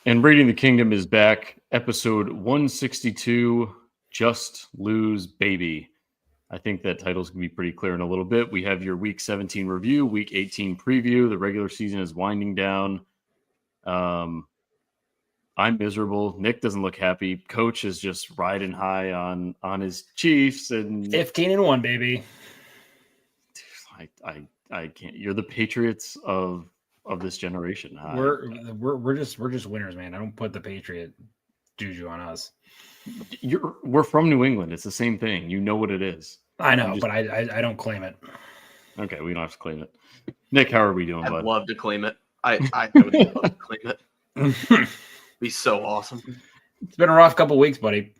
And Raiding the Kingdom is back, episode 162, Just Lose Baby. I think that title's going to be pretty clear in a little bit. We have your Week 17 review, Week 18 preview. The regular season is winding down. I'm miserable. Nick doesn't look happy. Coach is just riding high on his Chiefs. And 15-1, baby. I can't. You're the Patriots of this generation. We're just winners, man. I don't put the Patriot juju on us. We're from New England. It's the same thing. You know what it is. I know, but I don't claim it. Okay, we don't have to claim it. Nick, how are we doing, bud? I'd love to claim it. I would love to claim it. Be so awesome. It's been a rough couple weeks, buddy.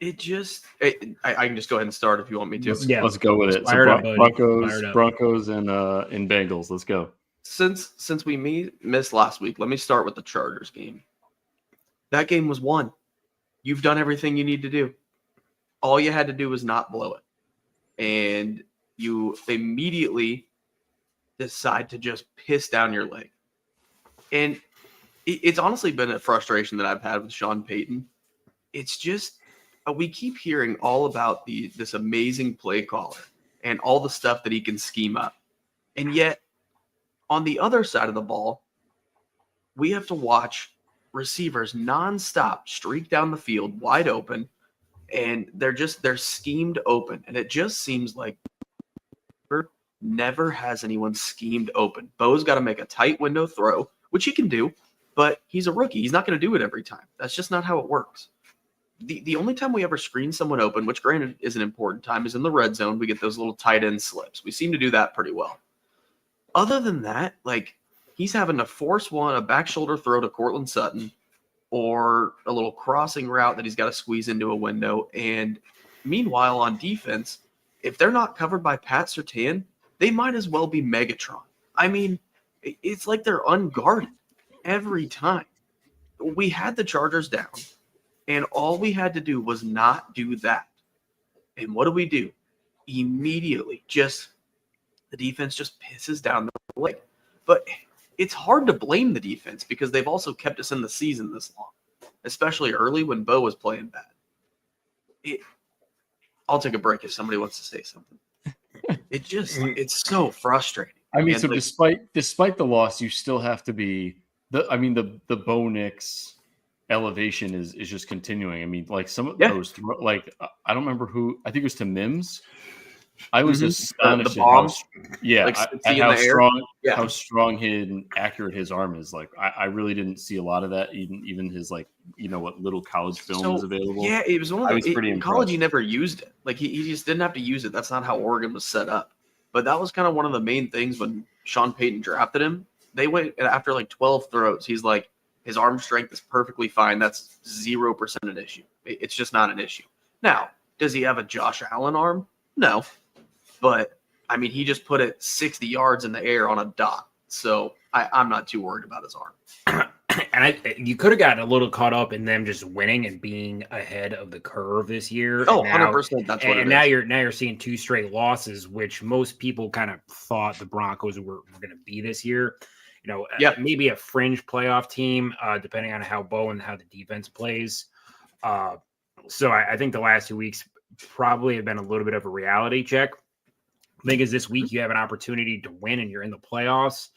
I can just go ahead and start if you want me to. Let's go with it. So Broncos and Bengals. Let's go. Since we missed last week, let me start with the Chargers game. That game was won. You've done everything you need to do. All you had to do was not blow it. And you immediately decide to just piss down your leg. And it's honestly been a frustration that I've had with Sean Payton. It's just we keep hearing all about this amazing play caller and all the stuff that he can scheme up. And yet, on the other side of the ball, we have to watch receivers nonstop streak down the field wide open, and they're schemed open. And it just seems like never has anyone schemed open. Bo's got to make a tight window throw, which he can do, but he's a rookie. He's not going to do it every time. That's just not how it works. The only time we ever screen someone open, which granted is an important time, is in the red zone. We get those little tight end slips. We seem to do that pretty well. Other than that, like, he's having to force a back shoulder throw to Cortland Sutton or a little crossing route that he's got to squeeze into a window. And meanwhile, on defense, if they're not covered by Pat Surtain, they might as well be Megatron. I mean, it's like they're unguarded every time. We had the Chargers down, and all we had to do was not do that. And what do? Immediately, the defense just pisses down the leg. But it's hard to blame the defense because they've also kept us in the season this long, especially early when Bo was playing bad. I'll take a break if somebody wants to say something. It's so frustrating. I mean, so despite the loss, you still have to be the Bo Nix elevation is just continuing. I mean, like some of those, like I don't remember who. I think it was to Mims. I was astonished at how strong and accurate his arm is. Like I really didn't see a lot of that. Even his what little college film is available. Yeah, it was one of those. In college, he never used it. Like he just didn't have to use it. That's not how Oregon was set up. But that was kind of one of the main things when Sean Payton drafted him. They went after like 12 throws. He's like, his arm strength is perfectly fine. That's 0% an issue. It's just not an issue. Now, does he have a Josh Allen arm? No. But, I mean, he just put it 60 yards in the air on a dot. So I'm not too worried about his arm. And you could have gotten a little caught up in them just winning and being ahead of the curve this year. Oh, 100%. That's what it is. Now you're seeing two straight losses, which most people kind of thought the Broncos were going to be this year. Maybe a fringe playoff team, depending on how Bo and how the defense plays. So I think the last 2 weeks probably have been a little bit of a reality check. I think this week you have an opportunity to win and you're in the playoffs.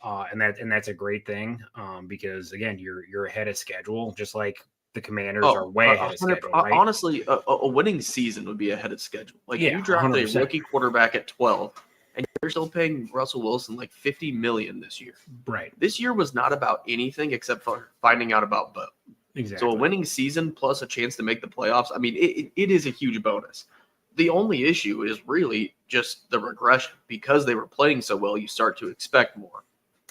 And that's a great thing because, again, you're ahead of schedule, just like the Commanders are way ahead of schedule. Right? Honestly, a winning season would be ahead of schedule. Like, you draft 100%. A rookie quarterback at 12, and you're still paying Russell Wilson like $50 million this year. Right. This year was not about anything except for finding out about Bo. Exactly. So a winning season plus a chance to make the playoffs, I mean, it is a huge bonus. The only issue is really just the regression. Because they were playing so well, you start to expect more.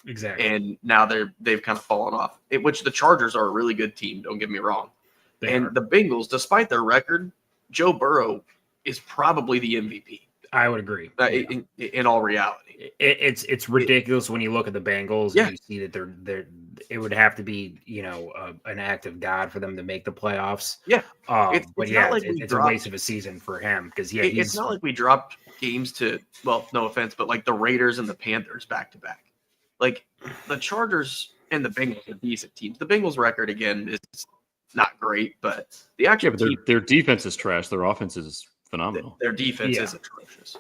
Exactly. And now they've kind of fallen off, which the Chargers are a really good team, don't get me wrong. The Bengals, despite their record, Joe Burrow is probably the MVP. I would agree. In all reality, it's ridiculous when you look at the Bengals and you see that they're. It would have to be an act of God for them to make the playoffs. Yeah, it's a waste of a season for him because it's not like we dropped games to no offense, but like the Raiders and the Panthers back to back. Like the Chargers and the Bengals are decent teams. The Bengals' record again is not great, but the actual their defense is trash. Their offense is phenomenal. Their defense is atrocious.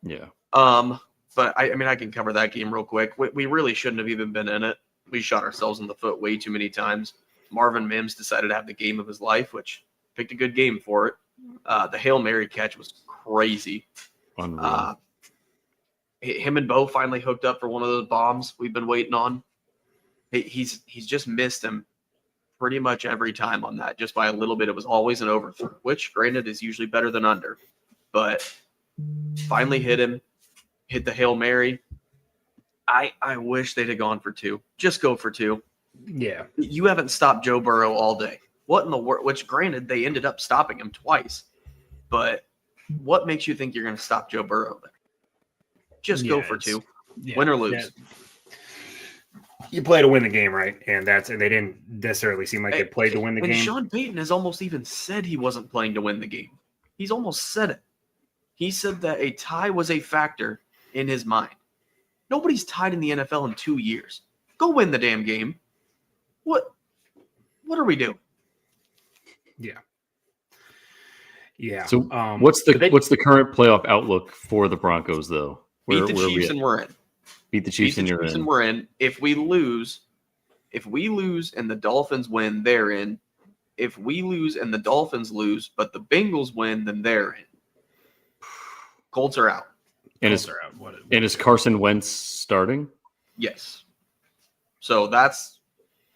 Yeah. But I can cover that game real quick. We really shouldn't have even been in it. We shot ourselves in the foot way too many times. Marvin Mims decided to have the game of his life, which picked a good game for it. The Hail Mary catch was crazy. Unreal. Him and Bo finally hooked up for one of those bombs we've been waiting on. He's just missed him pretty much every time on that, just by a little bit. It was always an overthrow, which, granted, is usually better than under. But finally hit the Hail Mary. I wish they'd have gone for two. Just go for two. Yeah. You haven't stopped Joe Burrow all day. What in the world? Which, granted, they ended up stopping him twice. But what makes you think you're going to stop Joe Burrow there? Just go for two. Win or lose. You play to win the game, right? And they didn't necessarily seem like they played to win the game. And Sean Payton has almost even said he wasn't playing to win the game. He's almost said it. He said that a tie was a factor in his mind. Nobody's tied in the NFL in 2 years. Go win the damn game. What are we doing? Yeah. Yeah. So what's the current playoff outlook for the Broncos, though? Beat the Chiefs and we're in. Beat the Chiefs and you're in. And we're in. If we lose and the Dolphins win, they're in. If we lose and the Dolphins lose, but the Bengals win, then they're in. Colts are out. And is Carson Wentz starting? Yes. So that's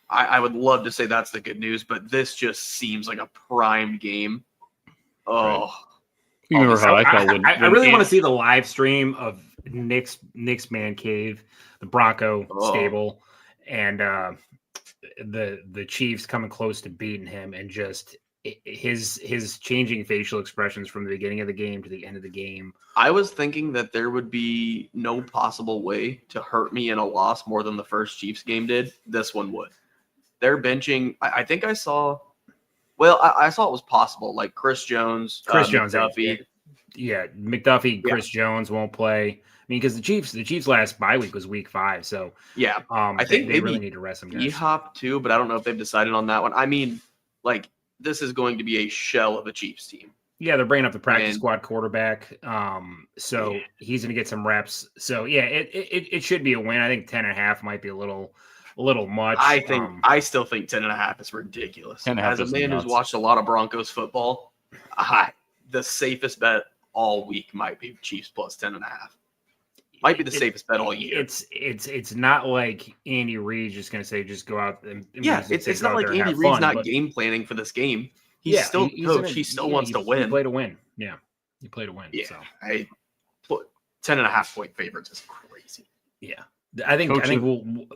I would love to say that's the good news, but this just seems like a prime game. Oh. Right. You remember how I felt I really want to see the live stream of Nick's man cave, the Bronco stable, and the Chiefs coming close to beating him, and just his changing facial expressions from the beginning of the game to the end of the game. I was thinking that there would be no possible way to hurt me in a loss more than the first Chiefs game did. This one would. They're benching. I think I saw. Well, I saw it was possible. Like Chris Jones, McDuffie. Yeah, McDuffie, Chris Jones won't play. I mean, because the Chiefs' last bye week was week 5. So yeah, I think they really need to rest them guys. E-Hop too, but I don't know if they've decided on that one. I mean, like this is going to be a shell of a Chiefs team. Yeah, they're bringing up the practice squad quarterback. So he's going to get some reps. So yeah, it should be a win. I think 10.5 might be a little much. I still think 10.5 is ridiculous. As a man who's watched a lot of Broncos football, the safest bet all week might be Chiefs plus 10.5. Might be the safest bet all year. It's not like Andy Reid's just going to say just go out and it's not like Andy Reid's not game planning for this crazy. He's still coach. He still wants to win. You play to win. Yeah, you play to win. Yeah, so. I put 10.5 point favorites is crazy. Yeah. I think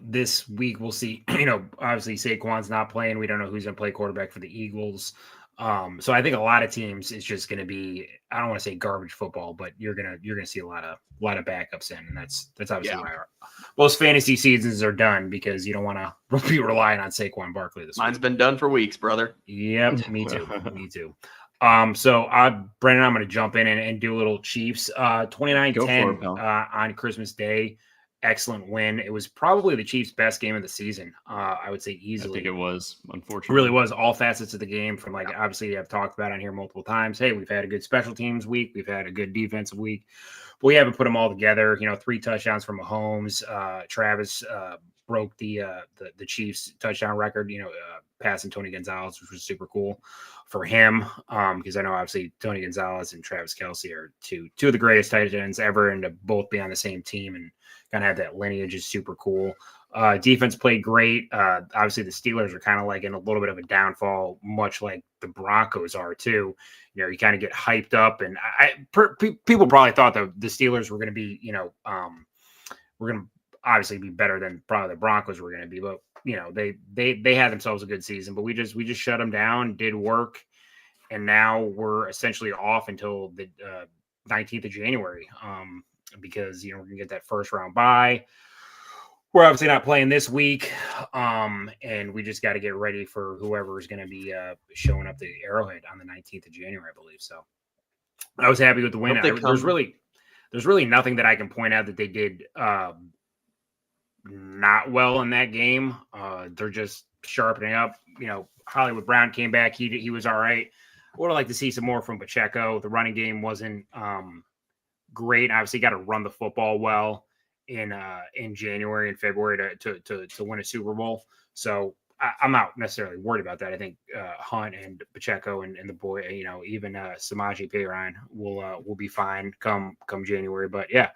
this week we'll see, obviously Saquon's not playing. We don't know who's going to play quarterback for the Eagles. So I think a lot of teams it's just going to be, I don't want to say garbage football, but you're going to see a lot of backups in, and that's obviously why most fantasy seasons are done, because you don't want to be relying on Saquon Barkley this week. Mine's been done for weeks, brother. Yep, me too. So Brandon, I'm going to jump in and do a little Chiefs 29-10 on Christmas Day. Excellent win. It was probably the Chiefs' best game of the season. I would say easily. I think it was, unfortunately. It really was. All facets of the game, from obviously I've talked about on here multiple times. Hey, we've had a good special teams week. We've had a good defensive week. But we haven't put them all together. 3 touchdowns from Mahomes. Travis broke the Chiefs touchdown record, passing Tony Gonzalez, which was super cool for him. Because I know obviously Tony Gonzalez and Travis Kelce are two of the greatest tight ends ever, and to both be on the same team and kind of have that lineage is super cool. Defense played great. Obviously, the Steelers are kind of like in a little bit of a downfall, much like the Broncos are too. You kind of get hyped up, and people probably thought that the Steelers were going to be, we're going to obviously be better than probably the Broncos were going to be, but they had themselves a good season. But we just shut them down, did work, and now we're essentially off until the 19th of January, because we're going to get that first round bye. We're obviously not playing this week, and we just got to get ready for whoever is going to be showing up the Arrowhead on the 19th of January, I believe. So I was happy with the win. There's really nothing that I can point out that they did not well in that game. They're just sharpening up. Hollywood Brown came back. He was all right. I would have liked to see some more from Pacheco. The running game wasn't great. Obviously, got to run the football well in January and February to win a Super Bowl. So I'm not necessarily worried about that. I think Hunt and Pacheco and the boy, even Samaje Perine will be fine come January. But yeah,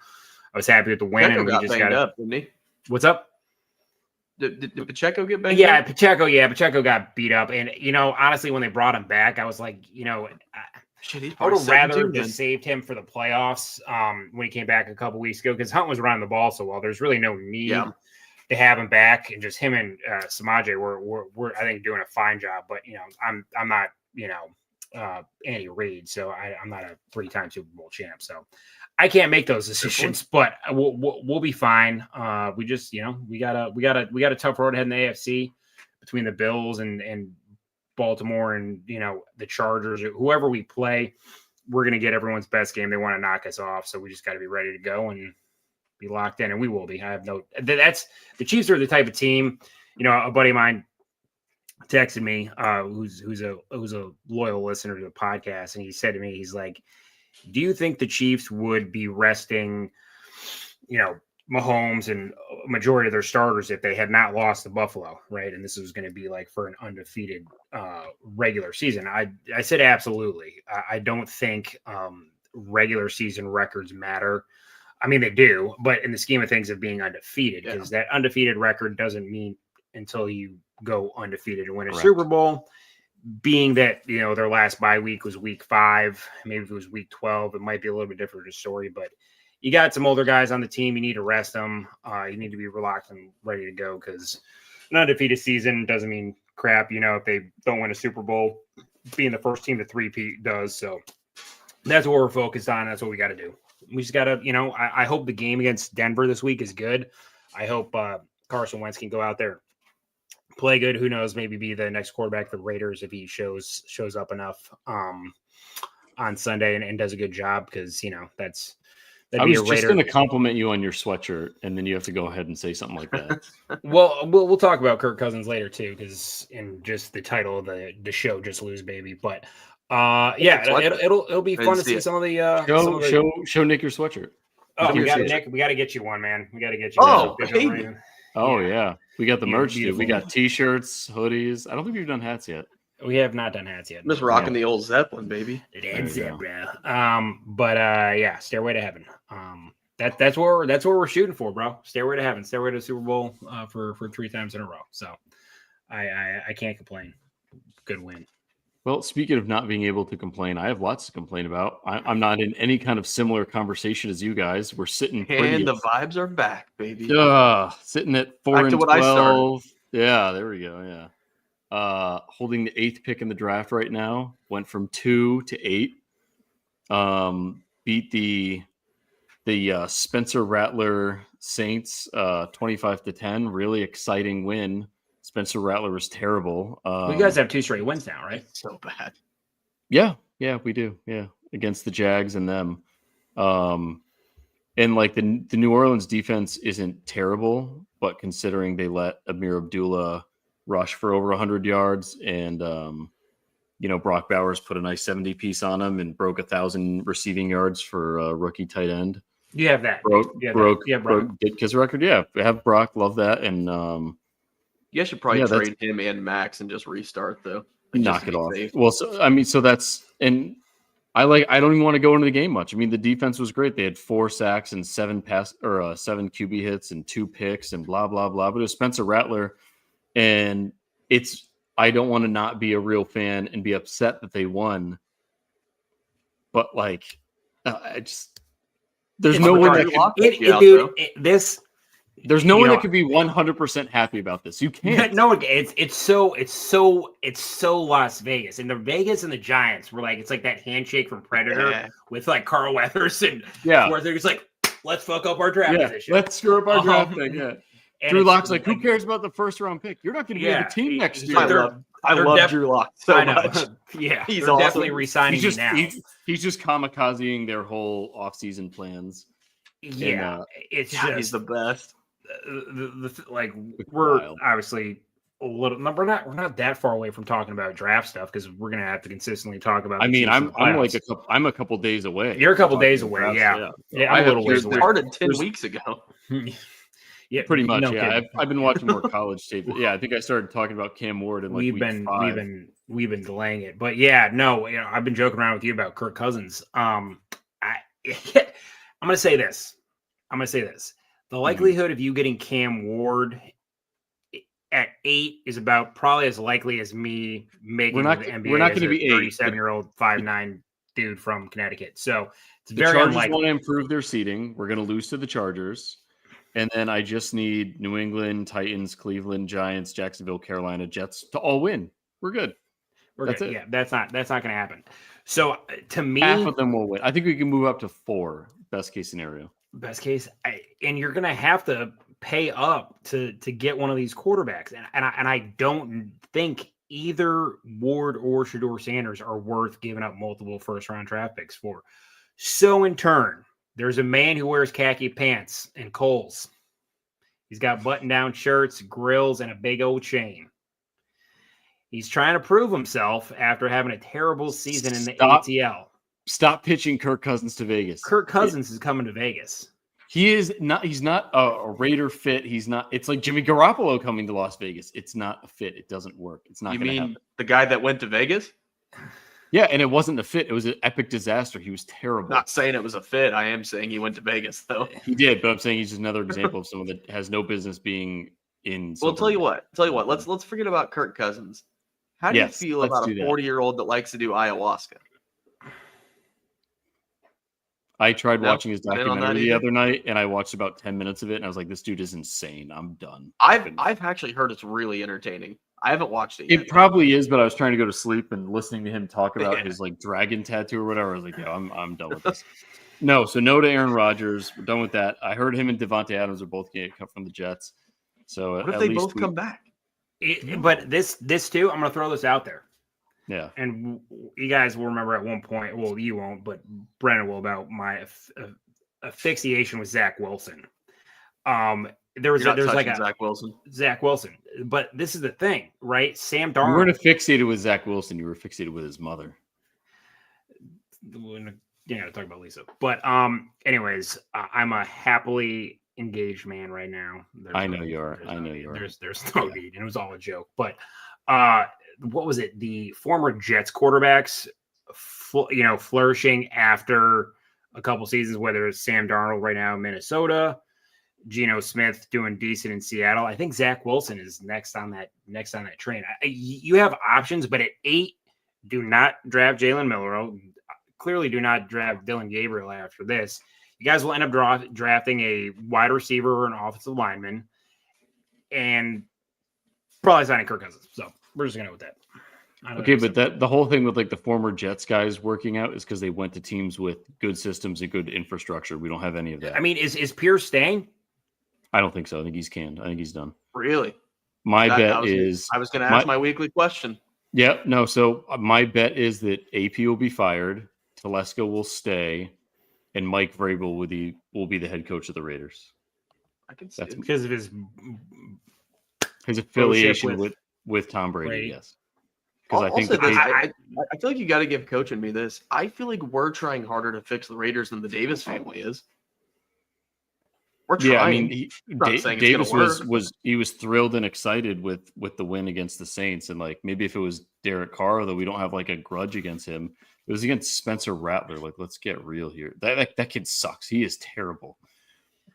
I was happy with the win. Pacheco and we got just banged up, didn't he? What's up? Did Pacheco get banged up? Pacheco got beat up. And, honestly, when they brought him back, I was like, I would have rather just saved him for the playoffs when he came back a couple weeks ago, because Hunt was running the ball so well. There's really no need to have him back, and just him and Samaje were I think doing a fine job. But I'm not Andy Reid, so I'm not a 3-time Super Bowl champ, so I can't make those decisions. But we'll be fine. We just we got a tough road ahead in the AFC between the Bills and Baltimore and the Chargers, or whoever we play. We're going to get everyone's best game. They want to knock us off, so we just got to be ready to go and be locked in, and we will be. The Chiefs are the type of team. A buddy of mine texted me, who's a loyal listener to the podcast, and he said to me, he's like, "Do you think the Chiefs would be resting, Mahomes and a majority of their starters if they had not lost to Buffalo, right?" And this was going to be like for an undefeated regular season. I said absolutely. I don't think regular season records matter. I mean, they do, but in the scheme of things of being undefeated, because that undefeated record doesn't mean until you go undefeated and win a Super Bowl. Being that, their last bye week was week 5, maybe if it was week 12, it might be a little bit different of a story, but you got some older guys on the team. You need to rest them. You need to be relaxed and ready to go, because an undefeated season doesn't mean crap. If they don't win a Super Bowl, being the first team to three-peat does. So that's what we're focused on. That's what we got to do. We just got to, I hope the game against Denver this week is good. I hope Carson Wentz can go out there, play good. Who knows? Maybe be the next quarterback for the Raiders if he shows up enough on Sunday and does a good job, because I was just going to compliment you on your sweatshirt, and then you have to go ahead and say something like that. Well, we'll talk about Kirk Cousins later too, because in just the title of the show, "Just Lose Baby." But it'll be fun to see some of the show Nick your sweatshirt. Oh, we got to get you one, man. We got to get you. Yeah, we got the merch, dude. We got t-shirts, hoodies. I don't think we've done hats yet. We have not done hats yet. I'm just rocking the old Zeppelin, baby. Stairway to Heaven. That's where we're shooting for, bro. Stairway to Heaven, Stairway to Super Bowl for 3 times in a row. So I can't complain. Good win. Well, speaking of not being able to complain, I have lots to complain about. I'm not in any kind of similar conversation as you guys. We're sitting and the vibes are back, baby. Sitting at 4-12. Yeah, there we go. Yeah. Holding the 8th pick in the draft right now. Went from 2 to 8. Beat the Spencer Rattler Saints 25-10. Really exciting win. Spencer Rattler was terrible. You guys have 2 straight wins now, right? So bad. Yeah, we do. Yeah, against the Jags and them. And like the New Orleans defense isn't terrible, but considering they let Amir Abdullah rush for over 100 yards, and Brock Bowers put a nice 70 piece on him and broke 1,000 receiving yards for a rookie tight end. You have that. Broke Ditka's record. Yeah, we have Brock. Love that. And you guys should probably trade him and Max and just restart though. Knock it off. Safe. Well, so that's and I don't even want to go into the game much. I mean, the defense was great. They had 4 sacks and 7 QB hits and 2 picks and blah blah blah. But it was Spencer Rattler, and I don't want to not be a real fan and be upset that they won. But there's no one that there's no one that could be 100% happy about this. You can't. No, it's so Las Vegas, and the Vegas and the Giants were it's like that handshake from Predator with Carl Weathers and where they're just let's fuck up our draft position. Let's screw up our draft pick. Yeah. Drew Lock's who cares about the first round pick? You're not going to be on the team next year. I love Drew Lock so much. Yeah, he's awesome. Definitely resigning me now. He's just kamikazing their whole offseason plans. Yeah, he's the best. We're obviously a little. We're not that far away from talking about draft stuff because we're gonna have to consistently talk about. I'm a couple days away. You're a couple days away. Yeah, I'm a little ways away. Started 10 weeks ago. Yeah, pretty much. I've been watching more college tape. Yeah, I think I started talking about Cam Ward in week 5. We've been delaying it, but I've been joking around with you about Kirk Cousins. I'm gonna say this. The likelihood of you getting Cam Ward at 8 is about probably as likely as me making the NBA. We're not going to be 37-year-old 5'9" dude from Connecticut. So it's very unlikely. The Chargers want to improve their seeding. We're going to lose to the Chargers. And then I just need New England, Titans, Cleveland, Giants, Jacksonville, Carolina, Jets to all win. We're good. That's it. Yeah, that's not going to happen. So to me, half of them will win. I think we can move up to 4. Best case scenario. Best case, and you're going to have to pay up to get one of these quarterbacks, and I don't think either Ward or Shedeur Sanders are worth giving up multiple first-round draft picks for. So in turn, there's a man who wears khaki pants and Kohl's. He's got button-down shirts, grills, and a big old chain. He's trying to prove himself after having a terrible season in the ATL. Stop pitching Kirk Cousins to Vegas. Kirk Cousins is coming to Vegas. He's not a Raider fit. He's not. It's like Jimmy Garoppolo coming to Las Vegas. It's not a fit. It doesn't work. It's not. You mean happen. The guy that went to Vegas? Yeah, and it wasn't a fit. It was an epic disaster. He was terrible. Not saying it was a fit. I am saying he went to Vegas though. He did, but I'm saying he's just another example of someone that has no business being in. Well, tell you what. Let's forget about Kirk Cousins. How do you feel about a 40-year-old that likes to do ayahuasca? I tried watching his documentary the other night, and I watched about 10 minutes of it, and I was like, "This dude is insane. I'm done." I've actually heard it's really entertaining. I haven't watched it yet. It probably is, but I was trying to go to sleep and listening to him talk about his dragon tattoo or whatever. I was like, "Yeah, I'm done with this." No to Aaron Rodgers. We're done with that. I heard him and Devontae Adams are both getting cut from the Jets. So what if they both come back? But this too, I'm going to throw this out there. Yeah. And you guys will remember at one point, well, you won't, but Brennan will, about my asphyxiation with Zach Wilson. There's like Zach Wilson. But this is the thing, right? Sam Darnold. You weren't fixated with Zach Wilson. You were fixated with his mother. You gotta talk about Lisa. But anyways, I'm a happily engaged man right now. I know you are. There's no need, and it was all a joke. But what was it? The former Jets quarterbacks, flourishing after a couple seasons. Whether it's Sam Darnold right now in Minnesota, Geno Smith doing decent in Seattle. I think Zach Wilson is next on that train. You have options, but at 8, do not draft Jalen Milroe. Clearly, do not draft Dylan Gabriel after this. You guys will end up drafting a wide receiver or an offensive lineman, and probably signing Kirk Cousins. So we're just gonna go with that. Okay, but the whole thing with the former Jets guys working out is because they went to teams with good systems and good infrastructure. We don't have any of that. I mean, is Pierce staying? I don't think so. I think he's canned. I think he's done. Really? Bet is. I was going to ask my weekly question. Yeah, no. So my bet is that AP will be fired, Telesco will stay, and Mike Vrabel will be the head coach of the Raiders. I can see it. Because of his affiliation with Tom Brady. Yes. Because I think I feel like you got to give Coach and me this. I feel like we're trying harder to fix the Raiders than the Davis family is. We're trying. Yeah, I mean, Davis was was thrilled and excited with the win against the Saints, and like maybe if it was Derek Carr, though we don't have like a grudge against him. It was against Spencer Rattler. Like, let's get real here. That kid sucks. He is terrible.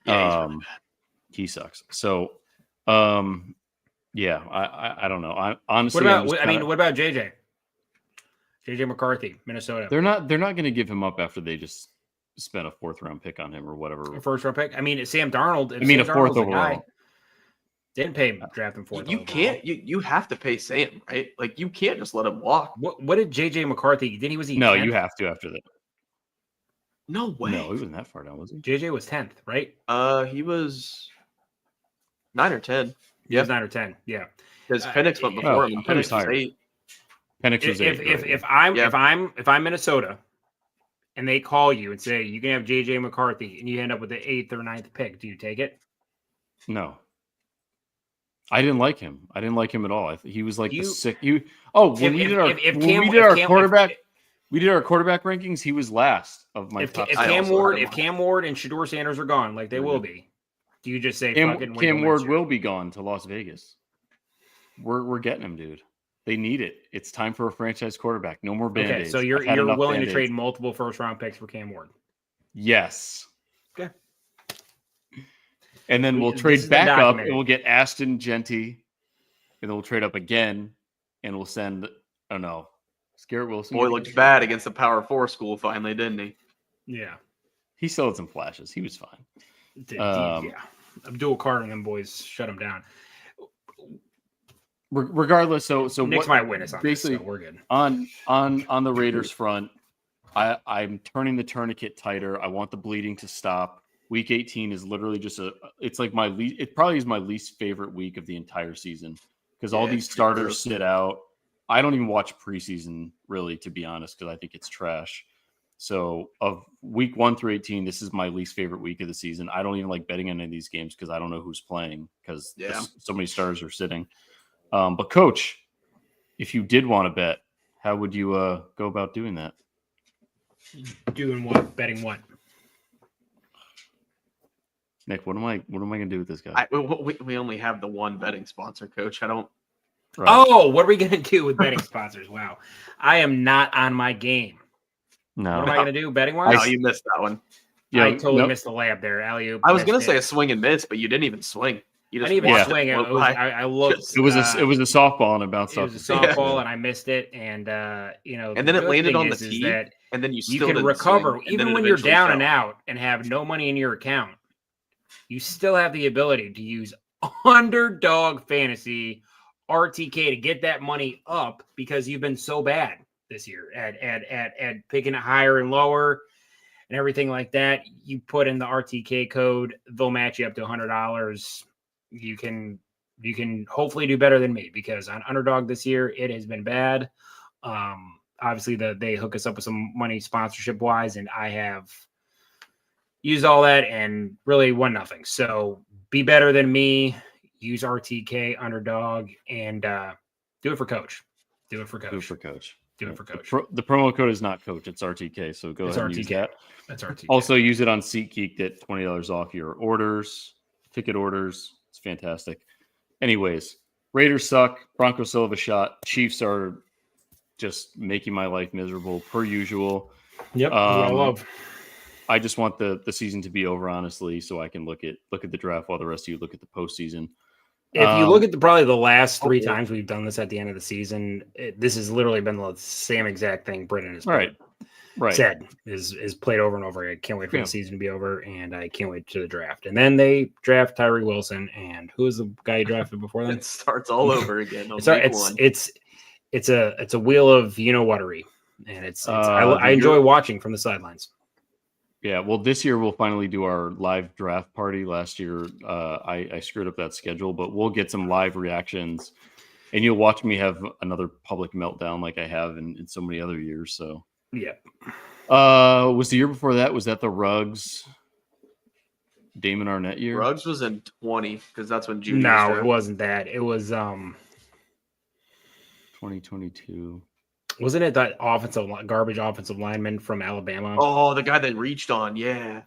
Yeah, he's really bad. He sucks. So, yeah, I don't know. I honestly, what about JJ? JJ McCarthy, Minnesota. They're not going to give him up after they just spent a 4th-round pick on him or whatever. A 1st-round pick. I mean, Sam Darnold. I mean, a 4th overall. Didn't pay him, draft him 4th. You can't. You have to pay Sam, right? Like you can't just let him walk. What did JJ McCarthy? Was he? No, 10th? you have to after that. No way. No, he wasn't that far down, was he? JJ was 10th, right? He was 9 or 10. He was 9 or 10. Yeah, because Penix went before him. Penix was 8. Penix was 8. If I'm Minnesota, and they call you and say you can have JJ McCarthy, and you end up with the 8th or 9th pick, do you take it? No. I didn't like him. I didn't like him at all. He was like the sick. We did our quarterback rankings, he was last of my top. If Cam Ward and Shedeur Sanders are gone, like they will be, do you just say Cam Ward will be gone to Las Vegas? We're getting him, dude. They need it. It's time for a franchise quarterback. No more Band-Aids. Okay, so you're willing to trade multiple 1st-round picks for Cam Ward? Yes. Okay. And then we'll trade back up and we'll get Ashton Genty. And then we'll trade up again and we'll send, Garrett Wilson. Boy looked bad against the Power 4 school finally, didn't he? Yeah. He still had some flashes. He was fine. Yeah. Abdul Carter and them boys shut him down. Regardless, so Nick's my witness on basically, this, so we're good. On the Raiders front, I'm turning the tourniquet tighter. I want the bleeding to stop. Week 18 is literally just it's like it probably is my least favorite week of the entire season because all these starters sit out. I don't even watch preseason really, to be honest, because I think it's trash. So of week 1 through 18, this is my least favorite week of the season. I don't even like betting on any of these games because I don't know who's playing because so many starters are sitting. But coach, if you did want to bet, how would you go about doing that? Doing what? Betting what? Nick, what am I going to do with this guy? We only have the one betting sponsor, Coach. I don't. Right. Oh, what are we going to do with betting sponsors? Wow, I am not on my game. No, what am I going to do betting wise? No, you missed that one. I totally missed the layup there, alley-oop. I was going to say a swing and miss, but you didn't even swing. You just I didn't even swing. I looked. It was a softball and it bounced off. It was a softball and I missed it, and and then it landed on the tee, and then you can recover even when you're down and out and have no money in your account. You still have the ability to use underdog fantasy RTK to get that money up because you've been so bad this year at picking it higher and lower and everything like that. You put in the RTK code, they'll match you up to $100. You can hopefully do better than me because on underdog this year, it has been bad. Obviously they hook us up with some money sponsorship wise, and I have used all that and really won nothing. So be better than me. Use RTK underdog and do it for coach. Do it for coach. The promo code is not coach. It's RTK. So go ahead and use that. That's RTK. Also use it on SeatGeek. Get $20 off your ticket orders. It's fantastic. Anyways, Raiders suck. Broncos still have a shot. Chiefs are just making my life miserable per usual. Yep. I love. I just want the season to be over, honestly, so I can look at the draft while the rest of you look at the postseason. If you look at probably the last 3 times we've done this at the end of the season, this has literally been the same exact thing Brendan has said is played over and over. I can't wait for the season to be over, and I can't wait to the draft. And then they draft Tyree Wilson, and who was the guy you drafted before that? It starts all over again. It's a wheel of whatery, and I enjoy watching from the sidelines. Yeah, well, this year we'll finally do our live draft party. Last year, I screwed up that schedule, but we'll get some live reactions, and you'll watch me have another public meltdown like I have in so many other years. So, yeah. Was the year before that? Was that the Ruggs, Damon Arnett year? Ruggs was in 20 because that's when Judy. No, it wasn't that. It was 2022. Wasn't it that garbage offensive lineman from Alabama? Oh, the guy that reached on, yeah.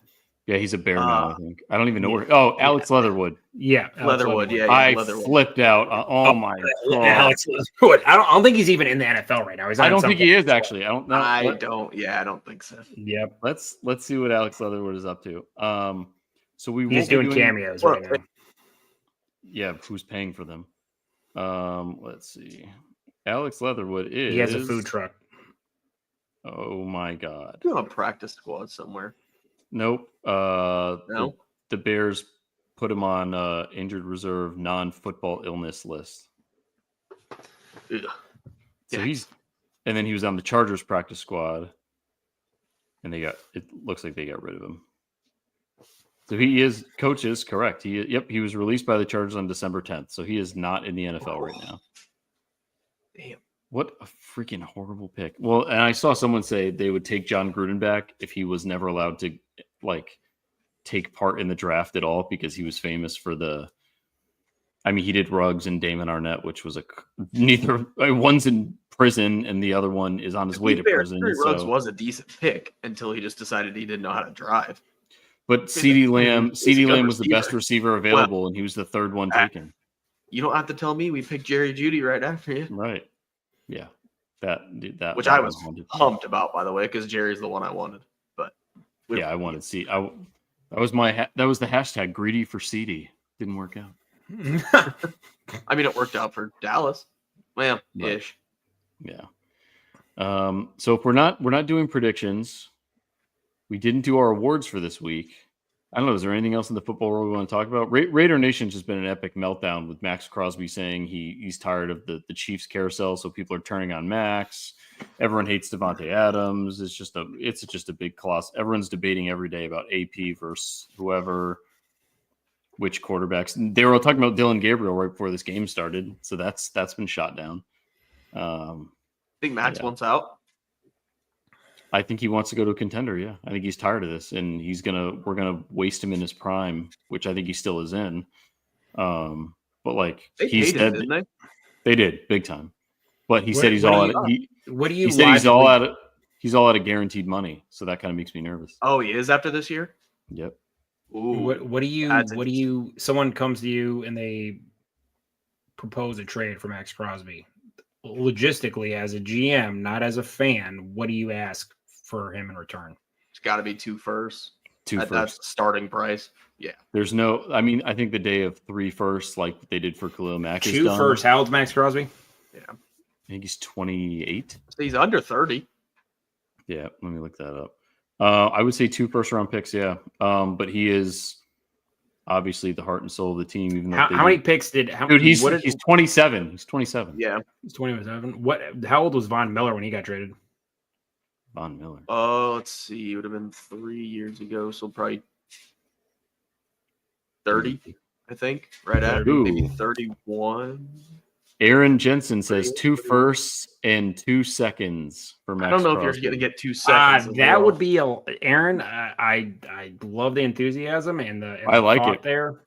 Yeah, he's a Bear now, I think. I don't even know where. Oh, Alex Leatherwood. Yeah, Leatherwood. Yeah, I Leatherwood. flipped out. Oh my god, Alex Leatherwood. I don't think he's even in the NFL right now. I don't think he is actually. I don't know. I don't think so. Yep. Let's see what Alex Leatherwood is up to. So he's doing cameos right now. Yeah, who's paying for them? Let's see. Alex Leatherwood is. He has a food truck. Oh my god. He's on a practice squad somewhere. Nope. No. The Bears put him on injured reserve non-football illness list. Ugh. So and then he was on the Chargers practice squad, and it looks like they got rid of him. So coach is correct. He was released by the Chargers on December 10th. So he is not in the NFL right now. Damn. What a freaking horrible pick. Well, and I saw someone say they would take John Gruden back if he was never allowed to take part in the draft at all because he was famous for he did Ruggs and Damon Arnett, which was one's in prison and the other one is on his way to prison. Ruggs was a decent pick until he just decided he didn't know how to drive. But CeeDee Lamb was the best receiver available, and he was the third one taken. You don't have to tell me we picked Jerry Jeudy right after you. Right. Yeah. That which I was pumped about, by the way, because Jerry's the one I wanted. But I wanted C. That was the hashtag greedy for CeeDee. Didn't work out. I mean, it worked out for Dallas. Well, ish. Yeah. So if we're not doing predictions, we didn't do our awards for this week. I don't know. Is there anything else in the football world we want to talk about? Raider Nation's just been an epic meltdown with Max Crosby saying he's tired of the Chiefs carousel, so people are turning on Max. Everyone hates Devontae Adams. It's just a big coloss. Everyone's debating every day about AP versus whoever, which quarterbacks. They were all talking about Dylan Gabriel right before this game started, so that's been shot down. I think Max wants out. I think he wants to go to a contender. Yeah, I think he's tired of this, and we're gonna waste him in his prime, which I think he still is in. But he said, didn't they? They did big time. But he said he's all out. He said he's all out of guaranteed money, so that kind of makes me nervous. Oh, he is after this year. Yep. Ooh, what do you? Someone comes to you and they propose a trade for Max Crosby. Logistically, as a GM, not as a fan, what do you ask for him in return? It's got to be 2 firsts. That's the starting price. Yeah. There's no. I mean, I think the day of 3 firsts, like they did for Khalil Mack, 2 firsts. How old's Max Crosby? Yeah, I think he's 28. So he's under 30. Yeah, let me look that up. I would say 2 first-round picks. Yeah, but he is obviously the heart and soul of the team. Even though how many picks did? He's 27. He's 27. Yeah, he's 27. How old was Von Miller when he got traded? Von Miller. Let's see. It would have been 3 years ago, so probably 30. I think right at maybe 31. Aaron Jensen says 2 firsts and 2 seconds for Max. I don't know if you're going to get 2 seconds. That would be Aaron. I love the enthusiasm and I like it there.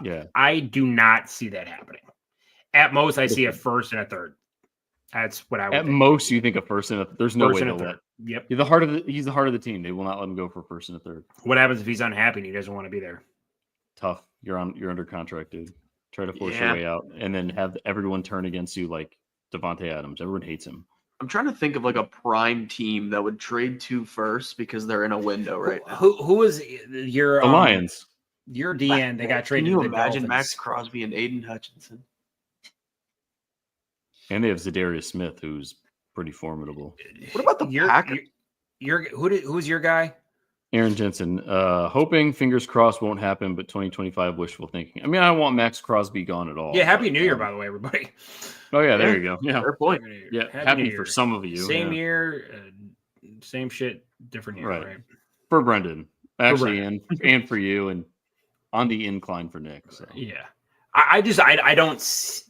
Yeah, I do not see that happening. At most, I see a first and a third. That's what I would. At most, you think a first and a. There's no way to let. Yep. He's the heart of the team. They will not let him go for first and a third. What happens if he's unhappy and he doesn't want to be there? Tough. You're under contract, dude. Try to force your way out, and then have everyone turn against you like Devontae Adams. Everyone hates him. I'm trying to think of like a prime team that would trade 2 firsts because they're in a window right now. Who is your the Lions? Your DN, they got traded. Can you to the imagine Dolphins. Max Crosby and Aiden Hutchinson? And they have Zadarius Smith, who's pretty formidable. What about the Packers? Who's your guy? Aaron Jensen, hoping, fingers crossed, won't happen, but 2025 wishful thinking. I mean, I don't want Max Crosby gone at all. Yeah, Happy New Year, by the way, everybody. Oh, yeah, there you go. Yeah, fair point. Yeah, happy for some of you. Same year, same shit, different year, right? For Brendan, actually, and for you, and on the incline for Nick. So. Yeah, I don't see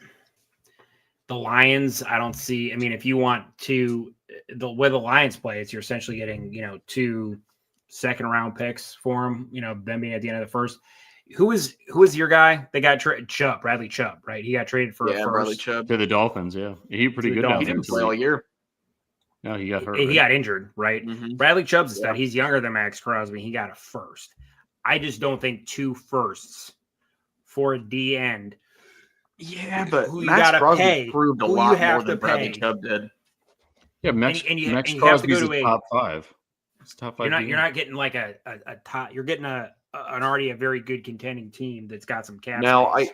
the Lions. I don't see. I mean, if you want to, the way the Lions play, it's you're essentially getting 2 second-round picks for him. Them being at the end of the first. Who is your guy? They got Bradley Chubb, right? He got traded for a first. Bradley Chubb to the Dolphins. Yeah, he pretty good. He didn't play all year. No, he got hurt. He got injured, right? Mm-hmm. Bradley Chubb's a stud. He's younger than Max Crosby. He got a first. I just don't think 2 firsts for a D end. Yeah, but who you Max gotta Crosby pay, proved a who you lot have more to than Bradley pay. Chubb did. Yeah, Max you have to Crosby's go to top 5. It's top 5. You're not getting like a top. You're getting an already a very good contending team that's got some cap space.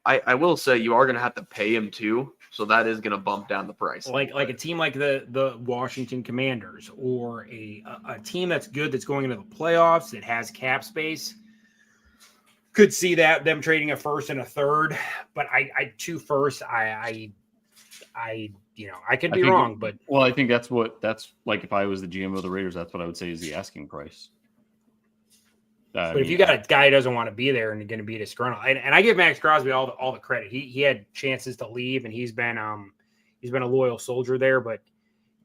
I will say you are going to have to pay him too, so that is going to bump down the price. Like a team like the Washington Commanders, or a team that's good, that's going into the playoffs, that has cap space. Could see them trading a first and a third, but I 2 firsts. I could be wrong, but I think that's like if I was the GM of the Raiders, that's what I would say is the asking price. But if you got a guy who doesn't want to be there and you're going to be disgruntled, and I give Max Crosby all the credit. He had chances to leave, and he's been a loyal soldier there. But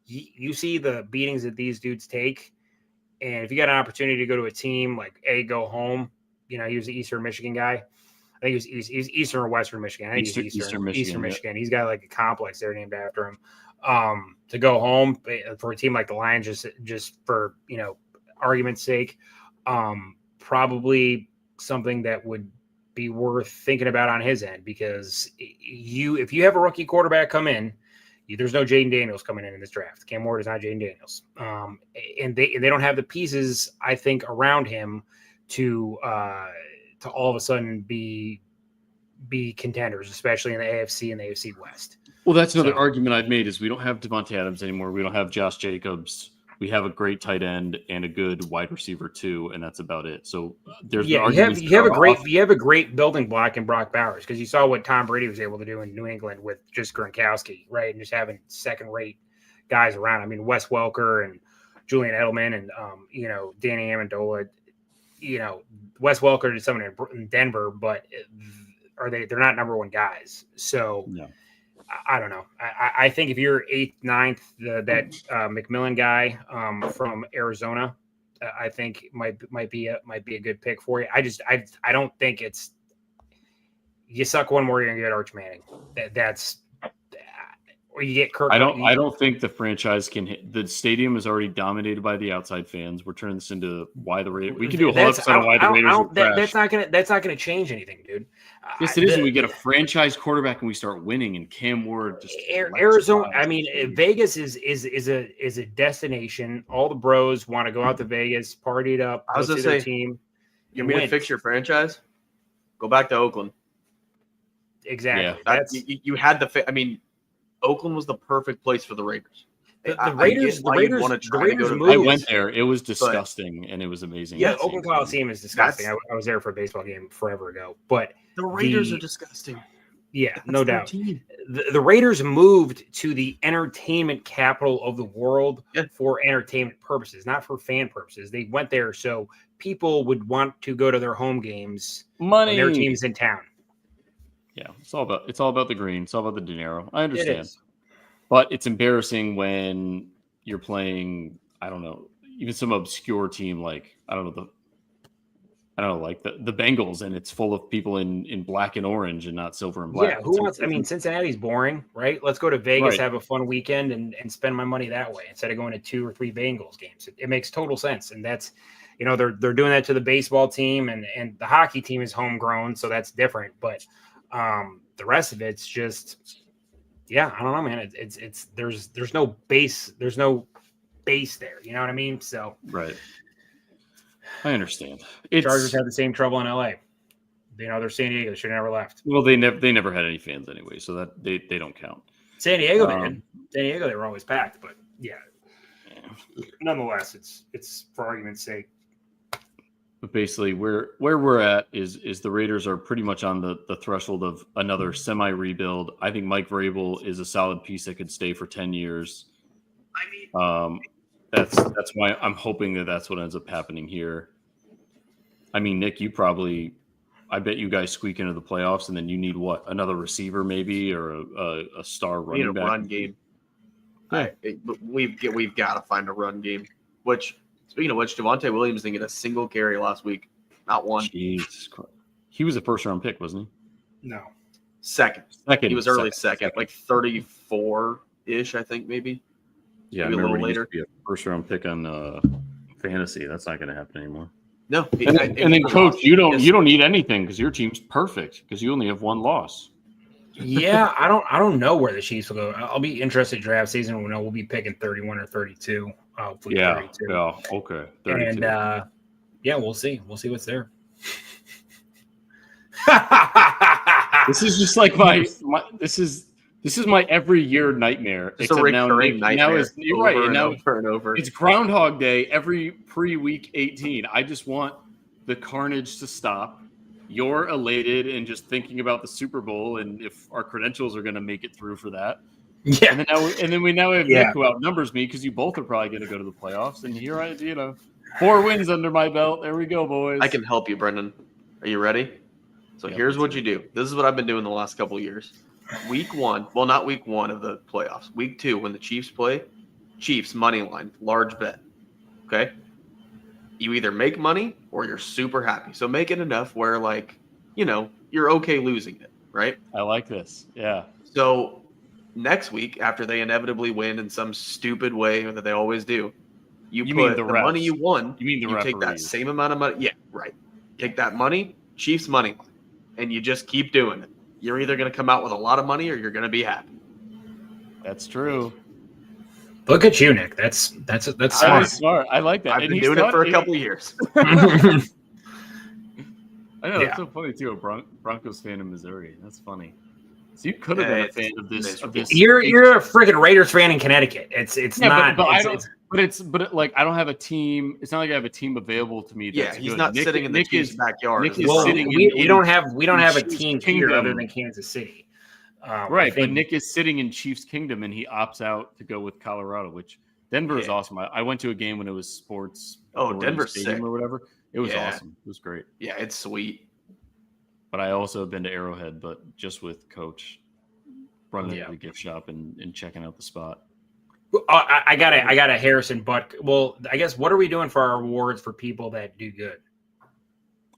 you see the beatings that these dudes take, and if you got an opportunity to go to a team like go home, he was the Eastern Michigan guy. I think he's Eastern or Western Michigan. I think he's Eastern Michigan. He's got like a complex there named after him. To go home for a team like the Lions, just for argument's sake, probably something that would be worth thinking about on his end, because if you have a rookie quarterback come in, there's no Jaden Daniels coming in this draft. Cam Ward is not Jaden Daniels, and they don't have the pieces, I think, around him to all of a sudden be contenders, especially in the AFC and the AFC West. Well, that's another argument I've made is we don't have Devontae Adams anymore. We don't have Josh Jacobs. We have a great tight end and a good wide receiver too, and that's about it. So there's you have a great building block in Brock Bowers, because you saw what Tom Brady was able to do in New England with just Gronkowski, right, and just having second-rate guys around. I mean, Wes Welker and Julian Edelman and Danny Amendola. Wes Welker did something in Denver, but they're not number 1 guys. So no. I don't know. I think if you're 8th, 9th, that McMillan guy from Arizona, I think might be a good pick for you. I don't think it's, you suck one more, you're gonna get Arch Manning. That's or you get Kirk. I don't think the franchise can hit. The stadium is already dominated by the outside fans. We're turning this into why the Raiders. We can do a whole episode on why the Raiders are trash. That's not gonna change anything, dude. Yes, it is. When we get a franchise quarterback and we start winning, and Cam Ward just Arizona. I mean, Vegas is a destination. All the bros want to go out to Vegas, party it up. I was gonna say, their team. You mean to fix your franchise? Go back to Oakland. Exactly. Yeah. You had the. I mean, Oakland was the perfect place for the Raiders. The Raiders moved. I went there. It was disgusting, and it was amazing. Yeah, Oakland Coliseum is disgusting. I was there for a baseball game forever ago. But the Raiders are disgusting. Yeah, no doubt. The Raiders moved to the entertainment capital of the world for entertainment purposes, not for fan purposes. They went there so people would want to go to their home games when their team's in town. Yeah, it's all about the green. It's all about the dinero. I understand. But it's embarrassing when you're playing, I don't know, even some obscure team like the Bengals, and it's full of people in black and orange and not silver and black. Yeah, Cincinnati's boring, right? Let's go to Vegas, have a fun weekend, and spend my money that way instead of going to 2 or 3 Bengals games. It makes total sense, and that's, they're doing that to the baseball team, and the hockey team is homegrown, so that's different. But the rest of it's just, I don't know, man. It's there's no base there. You know what I mean? So right. I understand. Chargers had the same trouble in LA. They're San Diego. They should have never left. Well, they never had any fans anyway, so that they don't count. San Diego, San Diego, they were always packed, but nonetheless, it's for argument's sake. But basically, where we're at is the Raiders are pretty much on the threshold of another semi-rebuild. I think Mike Vrabel is a solid piece that could stay for 10 years. That's why I'm hoping that's what ends up happening here. I mean, Nick, I bet you guys squeak into the playoffs, and then you need what? Another receiver maybe, or a star running back? Run game. Yeah. We've got to find a run game, which... Speaking of which, Javonte Williams didn't get a single carry last week. Not one. Jesus Christ. He was a first-round pick, wasn't he? No. Second. He was early second. Like 34-ish, I think, maybe. Yeah, maybe I remember a little later. He used to be a first-round pick on fantasy. That's not going to happen anymore. No, and then coach, you don't need anything because your team's perfect because you only have one loss. Yeah, I don't know where the Chiefs will go. I'll be interested in draft season. We'll be picking 31 or 32. Hopefully 32. Yeah, okay. 32. And we'll see. We'll see what's there. This is just like my this is my every year nightmare. It's a recurring nightmare. You're right. And now over and over. It's Groundhog Day every pre-week 18. I just want the carnage to stop. You're elated and just thinking about the Super Bowl and if our credentials are going to make it through for that. Yeah. And then we now have Nick who outnumbers me because you both are probably going to go to the playoffs. And here 4 wins under my belt. There we go, boys. I can help you, Brendan. Are you ready? So here's what you do. This is what I've been doing the last couple of years. Week 1, well, not week 1 of the playoffs. Week 2, when the Chiefs play, Chiefs money line, large bet. Okay? You either make money or you're super happy. So make it enough where, you're okay losing it, right? I like this. Yeah. So next week, after they inevitably win in some stupid way that they always do, you put the money you won. You mean the referees. Take that same amount of money. Yeah, right. Take that money, Chiefs money line, and you just keep doing it. You're either going to come out with a lot of money or you're going to be happy. That's true. Look at you, Nick. That's smart. I like that. I've been doing it for a couple of years. I know it's so funny too. A Broncos fan in Missouri. That's funny. So you could have been a fan of this. You're a freaking Raiders fan in Connecticut. It's not. But I don't. But I don't have a team. It's not like I have a team available to me. That's he's good. not sitting in the Chiefs' backyard. Nick is sitting. We don't have a team here other than Kansas City. Right, but Nick is sitting in Chiefs Kingdom, and he opts out to go with Colorado, which Denver is awesome. I went to a game when it was sports. Denver's sick or whatever. It was awesome. It was great. Yeah, it's sweet. But I also have been to Arrowhead, but just with Coach, running the gift shop and checking out the spot. I got a Harrison Butker. Well, I guess what are we doing for our awards for people that do good?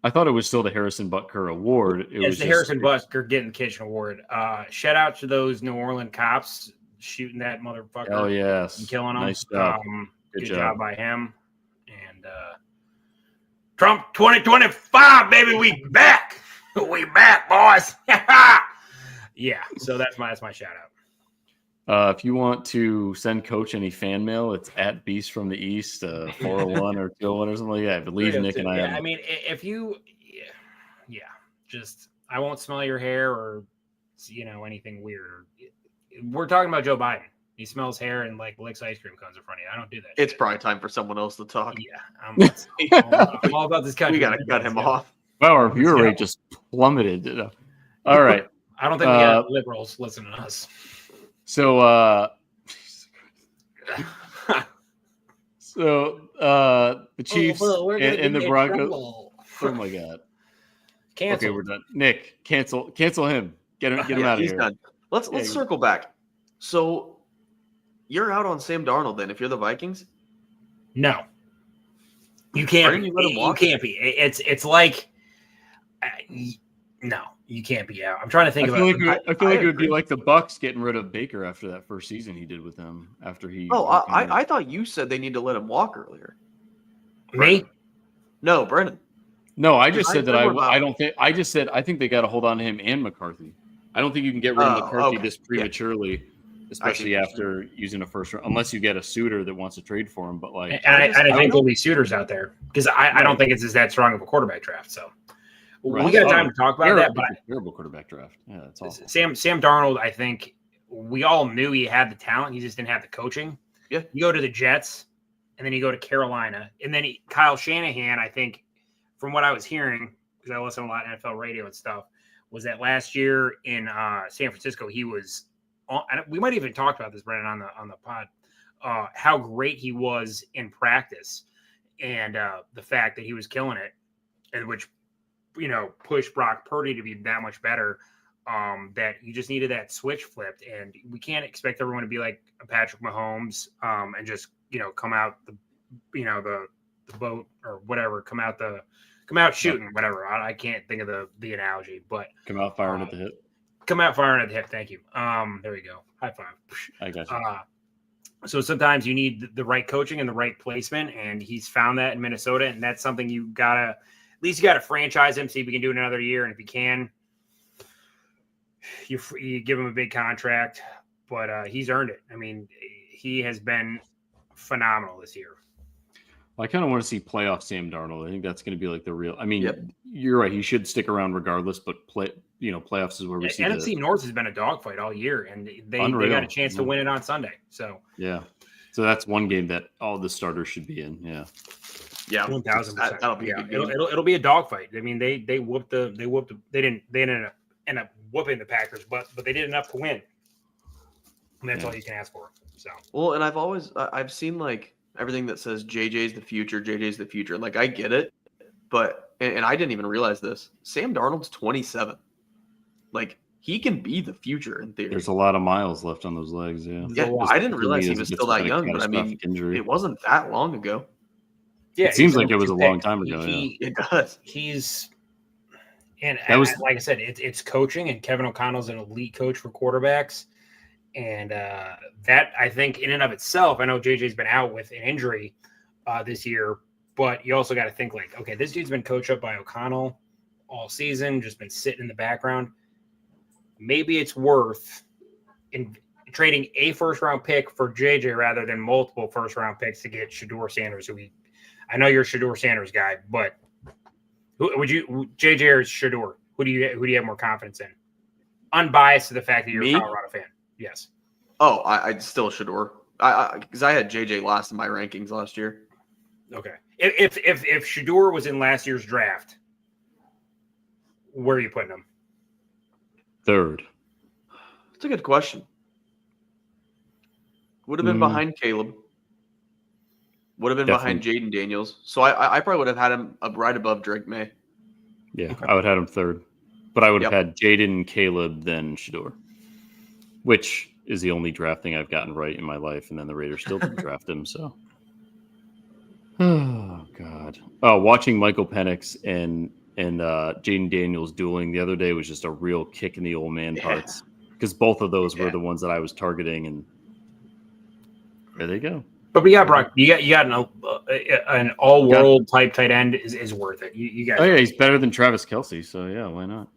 I thought it was still the Harrison Butker Award. It's the Harrison Butker Getting the Kitchen Award. Shout out to those New Orleans cops shooting that motherfucker. Oh, yes. And killing him. Nice job. Good job by him. And Trump 2025, baby, we back. We back, boys. Yeah, so that's my shout out. If you want to send Coach any fan mail, it's at Beast from the East, 401 or 201 or something like that. I believe Nick and I have. I mean, if you, just I won't smell your hair or anything weird. We're talking about Joe Biden. He smells hair and licks ice cream cones in front of you. I don't do that. It's probably time for someone else to talk. Yeah, I'm all about this country. We got to cut him off. Wow, our viewer rate just plummeted. All right. I don't think we have liberals listening to us. So, the Chiefs and the Broncos. Oh my God! Cancel. Okay, we're done. Nick, cancel him. Get him out of he's here. Done. Let's circle back. So, you're out on Sam Darnold then? If you're the Vikings? No, you can't. You can't be. It's like no. You can't be out. I'm trying to think I feel like it would be like the Bucks getting rid of Baker after that first season he did with them. After he. Oh, I thought you said they need to let him walk earlier. Me? No, Brennan. No, I just said that I don't think. I just said I think they got to hold on to him and McCarthy. I don't think you can get rid of McCarthy this prematurely, especially after using a first round, unless you get a suitor that wants to trade for him. But and I think there'll be suitors out there because I don't think it's that strong of a quarterback draft. So. Right. We got time to talk about that, but terrible quarterback draft. Yeah, that's awful. Sam Darnold, I think we all knew he had the talent. He just didn't have the coaching. Yeah. You go to the Jets, and then you go to Carolina, and then Kyle Shanahan. I think, from what I was hearing, because I listen to a lot of NFL radio and stuff, was that last year in San Francisco he was. We might even talk about this, Brennan, on the pod. How great he was in practice, and the fact that he was killing it, and which. Push Brock Purdy to be that much better. That you just needed that switch flipped, and we can't expect everyone to be like Patrick Mahomes, and just come out the boat or whatever, come out shooting, whatever. I can't think of the analogy, but come out firing at the hip. Come out firing at the hip. Thank you. There we go. High five. I got you. So sometimes you need the right coaching and the right placement, and he's found that in Minnesota, and that's something you gotta franchise him, see if we can do it another year, and if you can, you give him a big contract. But he's earned it. I mean, he has been phenomenal this year. Well, I kind of want to see playoff Sam Darnold. I think that's going to be like the real. I mean, You're right. He should stick around regardless, but playoffs is where we see. NFC North has been a dogfight all year, and they got a chance to win it on Sunday. So so that's one game that all the starters should be in. Yeah, 1,000%. That'll be a good game. It'll be a dogfight. I mean, they ended up whooping the Packers, but they did enough to win. And that's all you can ask for. So well, and I've seen like everything that says JJ's the future. Like I get it, but and I didn't even realize this. Sam Darnold's 27. Like he can be the future in theory. There's a lot of miles left on those legs. Yeah, I didn't realize he was still that young. But I mean, it wasn't that long ago. Yeah, it seems like it was a long time ago. It does. Like I said, it's coaching, and Kevin O'Connell's an elite coach for quarterbacks. And that, I think, in and of itself, I know JJ's been out with an injury this year, but you also got to think like, okay, this dude's been coached up by O'Connell all season, just been sitting in the background. Maybe it's worth in trading a first-round pick for JJ rather than multiple first-round picks to get Shedeur Sanders, I know you're a Shedeur Sanders guy, but would you JJ or Shedeur? Who do you have more confidence in? Unbiased to the fact that you're a Colorado fan. Yes. Oh, I'd still Shedeur. Because I had JJ last in my rankings last year. Okay. If Shedeur was in last year's draft, where are you putting him? Third. That's a good question. Would have been behind Caleb. Would have been behind Jaden Daniels. So I probably would have had him right above Drake May. Yeah, okay. I would have had him third. But I would have had Jaden, Caleb, then Shedeur. Which is the only drafting I've gotten right in my life, and then the Raiders still didn't draft him. So, oh god, watching Michael Penix and Jaden Daniels dueling the other day was just a real kick in the old man parts, because both of those were the ones that I was targeting, and there they go. But we got Brock. You got an all-world type tight end is worth it. You got. Oh yeah, he's better than Travis Kelce, so yeah, why not?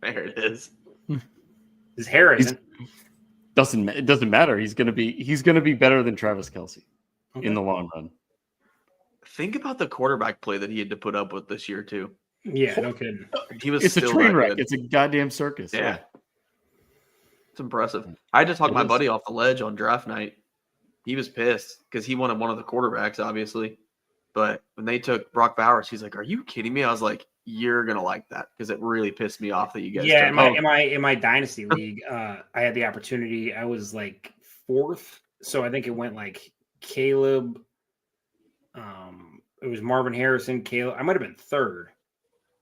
There it is. His hair isn't. It doesn't matter. He's gonna be better than Travis Kelce in the long run. Think about the quarterback play that he had to put up with this year too. Yeah, no kidding. It's a train wreck. It's a goddamn circus. Yeah. It's impressive. I had to talk my buddy off the ledge on draft night. He was pissed because he wanted one of the quarterbacks, obviously. But when they took Brock Bowers, he's like, "Are you kidding me?" I was like, "You're gonna like that," because it really pissed me off that you guys. Yeah, in my dynasty league, I had the opportunity. I was like fourth, so I think it went like Caleb. It was Marvin Harrison, Caleb. I might have been third.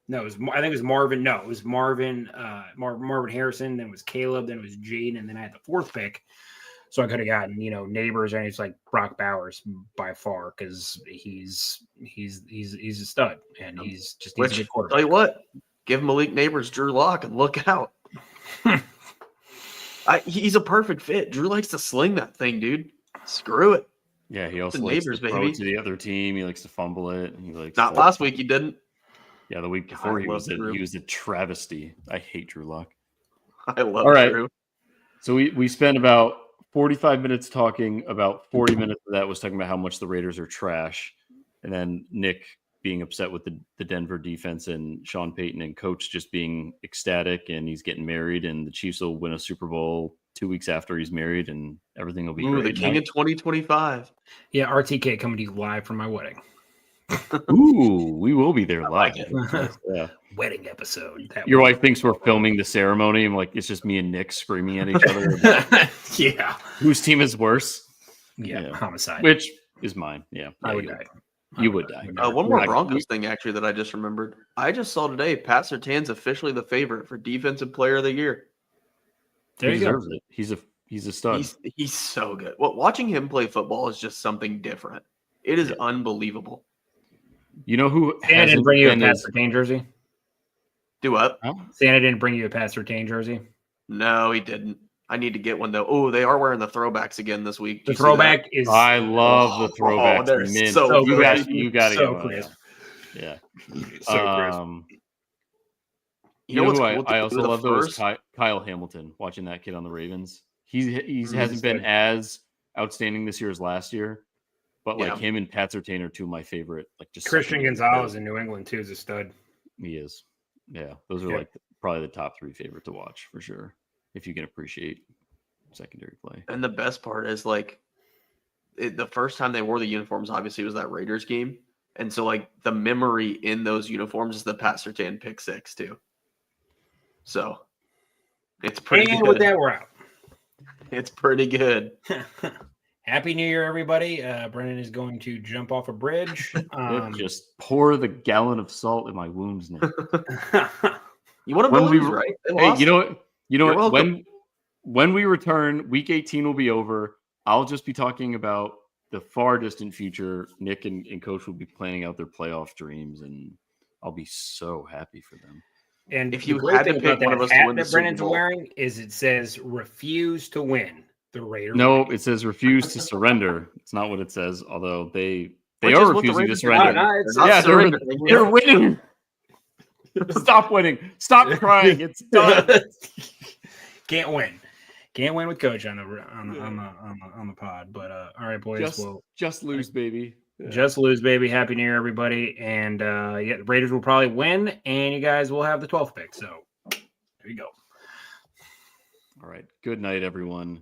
No, I think it was Marvin. No, it was Marvin. Marvin Harrison. Then it was Caleb. Then it was Jade, and then I had the fourth pick. So I could have gotten, neighbors, and it's like Brock Bowers by far, because he's a stud, and he's a good quarterback. Tell you what, give Malik Neighbors Drew Lock and look out. He's a perfect fit. Drew likes to sling that thing, dude. Screw it. Yeah, he also likes to throw it to the other team. He likes to fumble it. Not last week, he didn't. Yeah, the week before he was a travesty. I hate Drew Lock. I love Drew. So we spent about 45 minutes talking. About 40 minutes of that was talking about how much the Raiders are trash. And then Nick being upset with the Denver defense, and Sean Payton and coach just being ecstatic, and he's getting married, and the Chiefs will win a Super Bowl 2 weeks after he's married, and everything will be great. The king of 2025. Yeah, RTK coming to you live from my wedding. Ooh, we will be there live. Yeah. Wedding episode. Your wife thinks we're filming the ceremony. I'm like, it's just me and Nick screaming at each other. Yeah. Whose team is worse? Yeah. Homicide. Which is mine. Yeah. I would die. You would die. One more Broncos thing, actually, that I just remembered. I just saw today, Pat Surtain's officially the favorite for Defensive Player of the Year. There he deserves it. He's a stud. He's so good. Well, watching him play football is just something different. It is unbelievable. You know who Santa didn't bring you a Pat Surtain jersey? Do what? Santa didn't bring you a Pat Surtain jersey? No, he didn't. I need to get one though. Oh, they are wearing the throwbacks again this week. The throwback is. I love the throwbacks. they're mint. so you good. got to so get one. crisp. Yeah. So crisp. You know what's who cool? I also love though is Kyle Hamilton. Watching that kid on the Ravens, he hasn't been as outstanding this year as last year, but like him and Pat Surtain are two of my favorite. Like just Christian Gonzalez in New England too is a stud. He is. Yeah, those are like probably the top 3 favorite to watch for sure. If you can appreciate secondary play. And the best part is like the first time they wore the uniforms, obviously was that Raiders game. And so like the memory in those uniforms is the Pat Surtain pick 6 too. So it's pretty good. With that, we're out. It's pretty good. Happy New Year, everybody. Brennan is going to jump off a bridge. Just pour the gallon of salt in my wounds now. You want to believe, right? Hey, you know what? When we return, week 18 will be over. I'll just be talking about the far distant future. Nick and Coach will be planning out their playoff dreams, and I'll be so happy for them. And if you had to pick one of us to win the Super Bowl, Brennan's wearing is it says "refuse to win." The Raiders. No, it says "refuse to surrender." It's not what it says. Although they are refusing to surrender. They're winning. Stop winning. Stop crying. It's done. Can't win with Coach on the pod. But all right, boys. Just lose, baby. Yeah. Just lose, baby. Happy New Year, everybody. And the Raiders will probably win, and you guys will have the 12th pick. So there you go. All right. Good night, everyone.